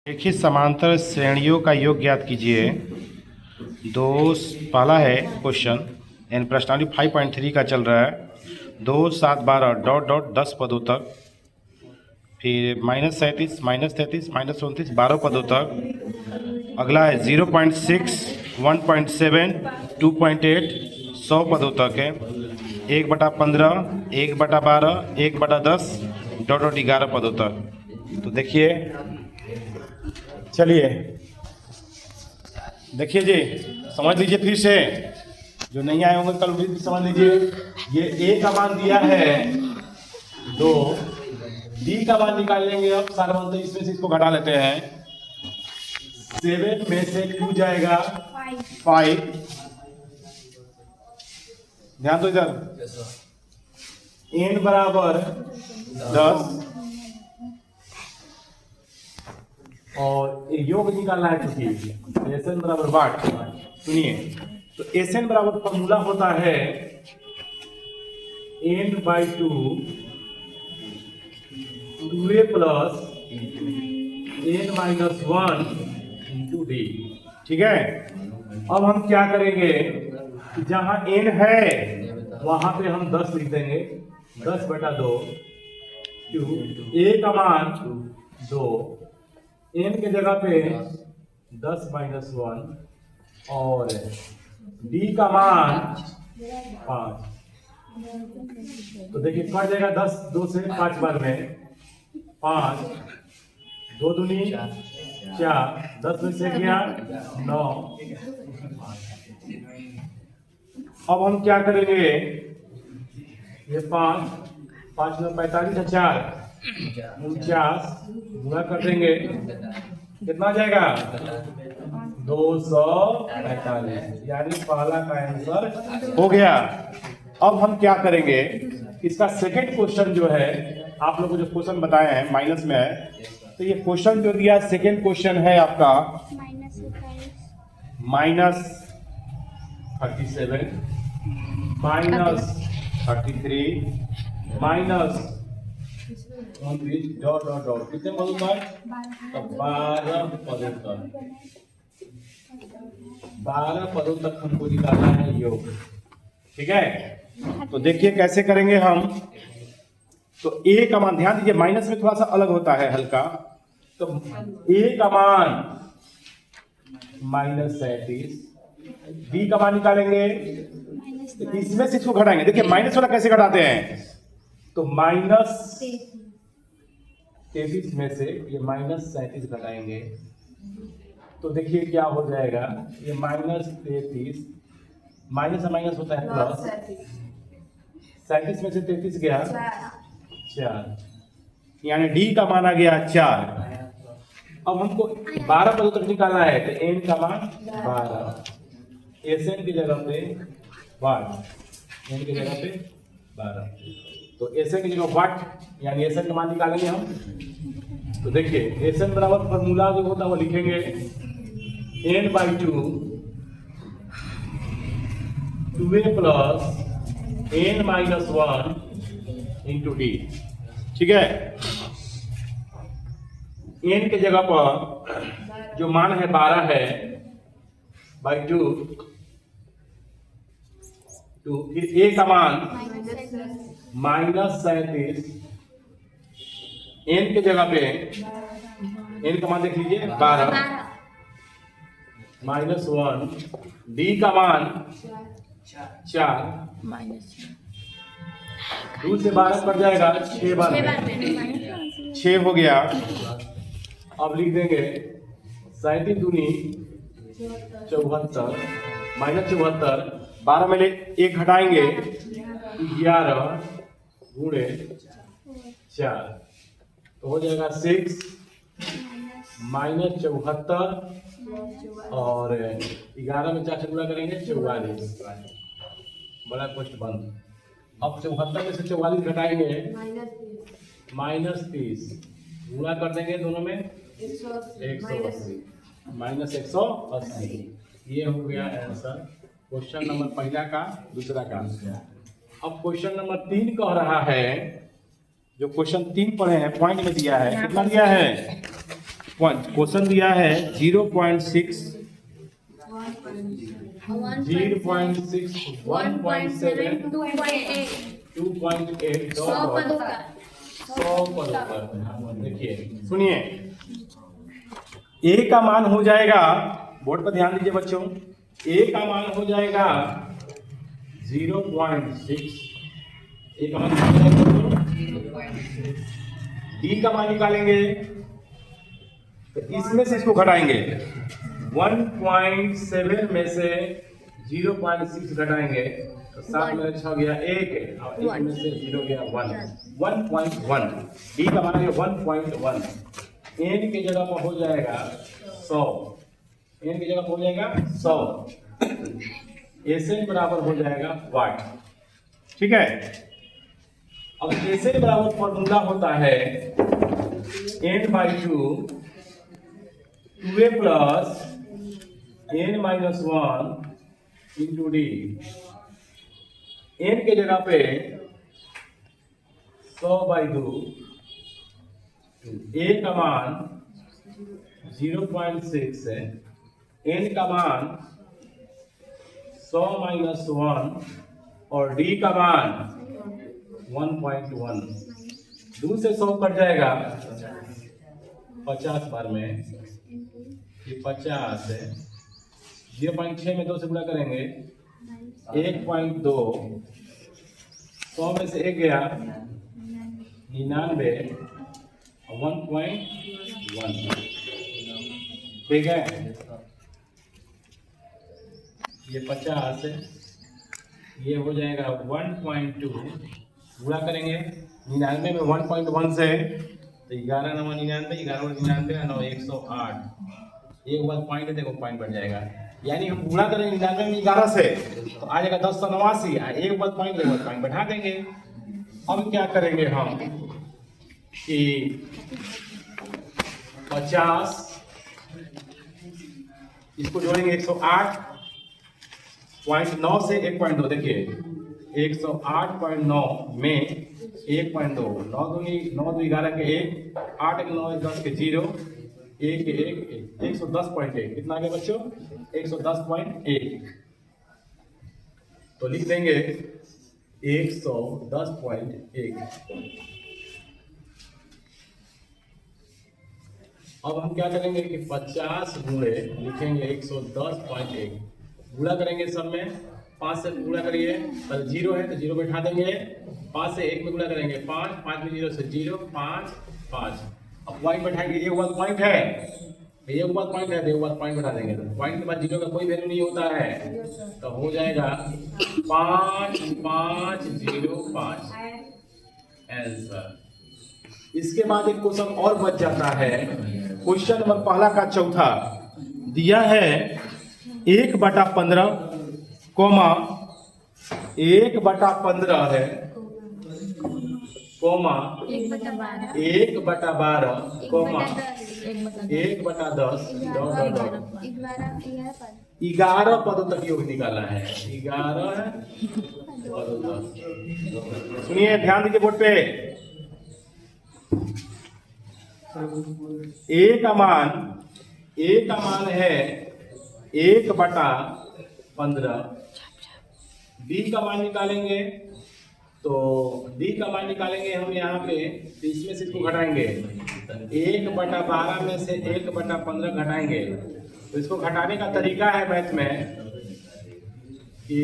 एक ही समांतर श्रेणियों का योग ज्ञात कीजिए। दो पहला है क्वेश्चन एन प्रश्नावली 5.3 का चल रहा है। 2 7 12 डॉट डॉट 10 पदों तक, फिर -37 -33 -29 12 पदों तक। अगला है 0.6 1.7 2.8 100 पदों तक है। 1/15 1/12 1/10 डॉट डॉट 11 पदों तक। तो देखिए, चलिए देखिए जी, समझ लीजिए फिर से, जो नहीं आए होंगे कल भी समझ लीजिए। ये ए का मान दिया है 2, डी का मान निकाल लेंगे। अब सारे मान तो इसमें से इसको घटा लेते हैं। 7 में से 2 जाएगा 5। ध्यान दो इधर, n बराबर 10 और योग निकालना है। क्योंकि एस बराबर वाट, सुनिए, तो एस एन बराबर फॉर्मूला होता है n/2 2a plus n-1 into D. ठीक है, अब हम क्या करेंगे कि जहां n है वहां पे हम 10 लिख देंगे। 10/2 a का मान 2, n के जगह पे 10-1 और d का मान 5। तो देखिए कट जाएगा 10 2 से 5 बार में 5 2 दूनी 4, 10 में से गया 9। अब हम क्या करेंगे, ये 5 5 में 45 है, 4 49 गुणा कर देंगे, कितना जाएगा 245। यानी पहला का आंसर हो गया। अब हम क्या करेंगे, इसका सेकंड क्वेश्चन जो है, आप लोगों को जो क्वेश्चन बताए हैं माइनस में है, तो ये क्वेश्चन जो दिया सेकंड क्वेश्चन है आपका -37 -33 -29 डॉट डॉट डॉट कितने पदों तक? 12 पदों तक। 12 पदों तक हमको निकालना है योग। ठीक है, तो देखिए कैसे करेंगे हम। तो ए का मान, ध्यान दीजिए माइनस में थोड़ा सा अलग होता है हल्का। तो ए का मान -37, बी का मान निकालेंगे, इसमें से इसको घटाएंगे। देखिए माइनस वाला कैसे घटाते हैं, तो -33 में से ये -37 घटाएंगे, तो देखिए क्या हो जाएगा। ये -33 माइनस से माइनस होता है प्लस, 37 में से 33 गया 4, यानी डी का मान आ गया 4। अब हमको 12 पदों तक निकालना है, तो एन का मान 12, एस एन की जगह पे वाट, एन की जगह पे 12, तो एस एन की जगह वाट, यानी एस एन का मान निकालेंगे हम। तो देखिए एस एन बराबर फॉर्मूला जो होता है वो लिखेंगे n/2 2a plus n-1 into D. ठीक है, n के जगह पर जो मान है 12 है /2, फिर a का मान -37, n के जगह पे n का मान देख लीजिए 12 -1, d का मान 4, 2 से 12 कट जाएगा 6 बार में 6 हो गया। अब लिख देंगे 37 दूनी 74 -74, 12 में 1 घटाएंगे 11 गुणे 4, तो हो जाएगा 6 -74 और 11 में 4 से गुणा करेंगे 44, बड़ा क्वेश्चन बंद। अब 74 में से 44 घटाएंगे -30, गुणा कर देंगे दोनों में 180 -180। ये हो गया आंसर क्वेश्चन नंबर पहला का, दूसरा का। अब क्वेश्चन नंबर 3 कह रहा है, जो क्वेश्चन 3 पढ़े हैं पॉइंट में दिया है, कितना दिया है क्वेश्चन दिया है 0.6 0.6 1.7 2.8 100 पर उत्तर। देखिए सुनिए, ए का मान हो जाएगा, बोर्ड पर ध्यान दीजिए बच्चों, ए का मान हो जाएगा 0.6, ए का मान हो जाएगा, डी का मान निकालेंगे तो इसमें से इसको घटाएंगे, 1.7 में से 0.6 घटाएंगे तो 7 में 6 गया 1 और 1 में से 0 गया 1, डी का मान है 1.1, एन की जगह पर हो जाएगा 100, एन की जगह पर हो जाएगा 100, एसएन बराबर हो जाएगा वाट। ठीक है, अब एसएन बराबर फॉर्मूला होता है n/2 2a plus n-1 into D. n के जगह पे 100/2, a का मान 0.6 है, n का मान 100-1 और d का मान 1.1। 2 से 100 कट जाएगा 50 बार में, ये 50 है, 0.6 में 2 से गुणा करेंगे 1.2, 100 में से 1 गया 99 और 1.1। ठीक है, ये 50 है, ये हो जाएगा 1.2, गुणा करेंगे 99 में 1.1 से तो 11×9 99, 11×99 9 108, एक बार पॉइंट है, देखो पॉइंट बढ़ जाएगा, यानी हम गुणा करेंगे 99 में 11 से तो आ जाएगा 1089, एक बार पॉइंट देखो पॉइंट बढ़ा देंगे। अब क्या करेंगे हम कि 50 इसको जोड़ेंगे 108.9 से 1.2, देखिए 108.9 में 1.2, 9 2 11 के 1, 8 1 9 10 के 0, 1 110.1, कितना आ गया बच्चों 110.1, तो लिख देंगे 110.1। अब हम क्या करेंगे कि 50 गुणे लिखेंगे 110.1, गुणा करेंगे सब में, 5 से गुणा करिए, पर 0 है तो 0 बैठा देंगे, 5 से 1 में गुणा करेंगे 5, 5 में 0 से 0, 5 5, अब पॉइंट बैठाएंगे, एक बार पॉइंट है, एक बार पॉइंट है तो एक बार पॉइंट बैठा देंगे, तो पॉइंट के बाद 0 का कोई वैल्यू नहीं होता है, तो हो जाएगा 5505 आंसर। इसके बाद एक क्वेश्चन और बच जाता है, क्वेश्चन नंबर पहला का चौथा दिया है 1/15, 1/15 है, 1/12, 1/10, 11 पदों तक योग निकाला है, 11 पदों तक। सुनिए ध्यान दीजिए बोर्ड पे, ए का मान है 1/15, डी का मान निकालेंगे, तो डी का मान निकालेंगे हम यहाँ पे, तो इसमें से इसको घटाएंगे, 1/12 में से 1/15 घटाएंगे, तो इसको घटाने का तरीका है मैथ में कि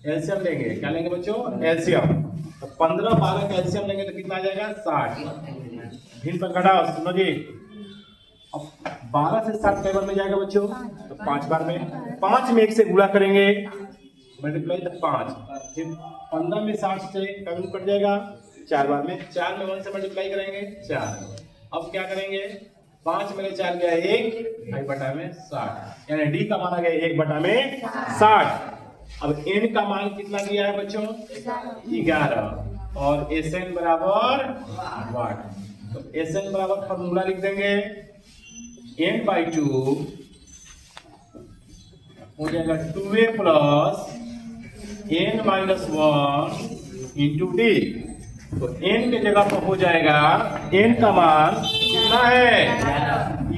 एलसीएम लेंगे, क्या लेंगे बच्चों एलसीएम, तो 15 12 का एलसीएम लेंगे तो कितना आ जाएगा 60, भिन्न पर घटाओ, सुनो जी, अब 12 से 60 कई बार में जाएगा बच्चों, तो 5 बार में, 5 में 1 से गुणा करेंगे मल्टीप्लाई तो 5, फिर 15 में 60 से कभी कट जाएगा 4 बार में, 4 में 1 से मल्टीप्लाई करेंगे 4, अब क्या करेंगे 5 में 4 गया 1, 1/60, यानी डी का मान आ गया 1/60। अब एन का मान कितना दिया है बच्चों 11 और एसएन बराबर वाट, तो एसएन बराबर फॉर्मूला लिख देंगे n/2 हो जाएगा 2a plus n-1 into D, तो n के जगह पर हो जाएगा n का मान कितना है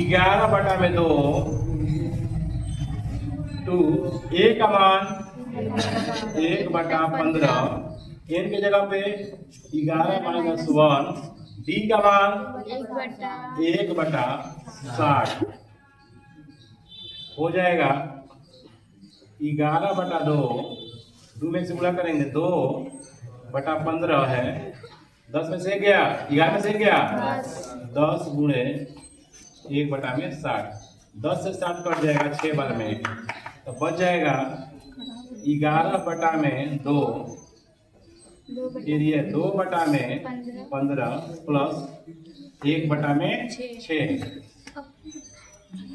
11/2 टू ए का मान 1/15, n की जगह पे 11 - 1, d का मान 1/60 हो जाएगा। 11/2 2 में से गुणा करेंगे 2/15 है, 10 में से गया 11 में से गया 10 गुणे 1/60, 10 से 60 कट जाएगा 6 बार में, तो बच जाएगा 11/2 एरिया 2/15 प्लस 1/6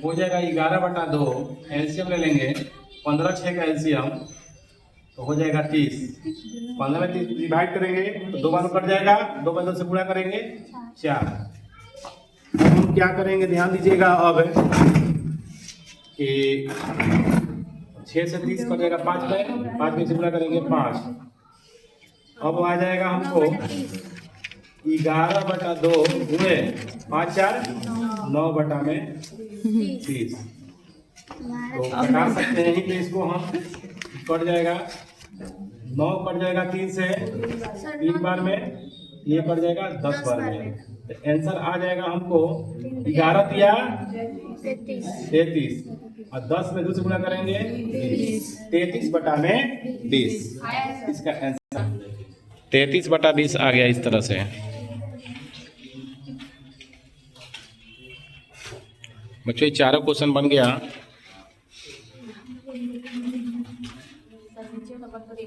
हो जाएगा 11/2। एलसीएम ले लेंगे 15 6 का एलसीएम तो हो जाएगा 30, 15 में 30 डिवाइड करेंगे तो 2 बार कट जाएगा, 2 बार 2 से गुणा करेंगे 4। हम क्या करेंगे ध्यान दीजिएगा अब कि 6 से 30 कट जाएगा 5 में, 5 में से गुणा करेंगे 5। अब आ जाएगा हमको 11/2 गुणे 5 4 9/30, तो घटा सकते हैं यहीं पे इसको हम, कट जाएगा 9 कट जाएगा 3 से 3 बार में, ये कट जाएगा 10 बार में, तो आंसर आ जाएगा हमको 11 तिया 33 और 10 में 2 से गुणा करेंगे 33/20। इसका आंसर 33/20 आ गया इस तरह से। बच्चों ये चारों क्वेश्चन बन गया।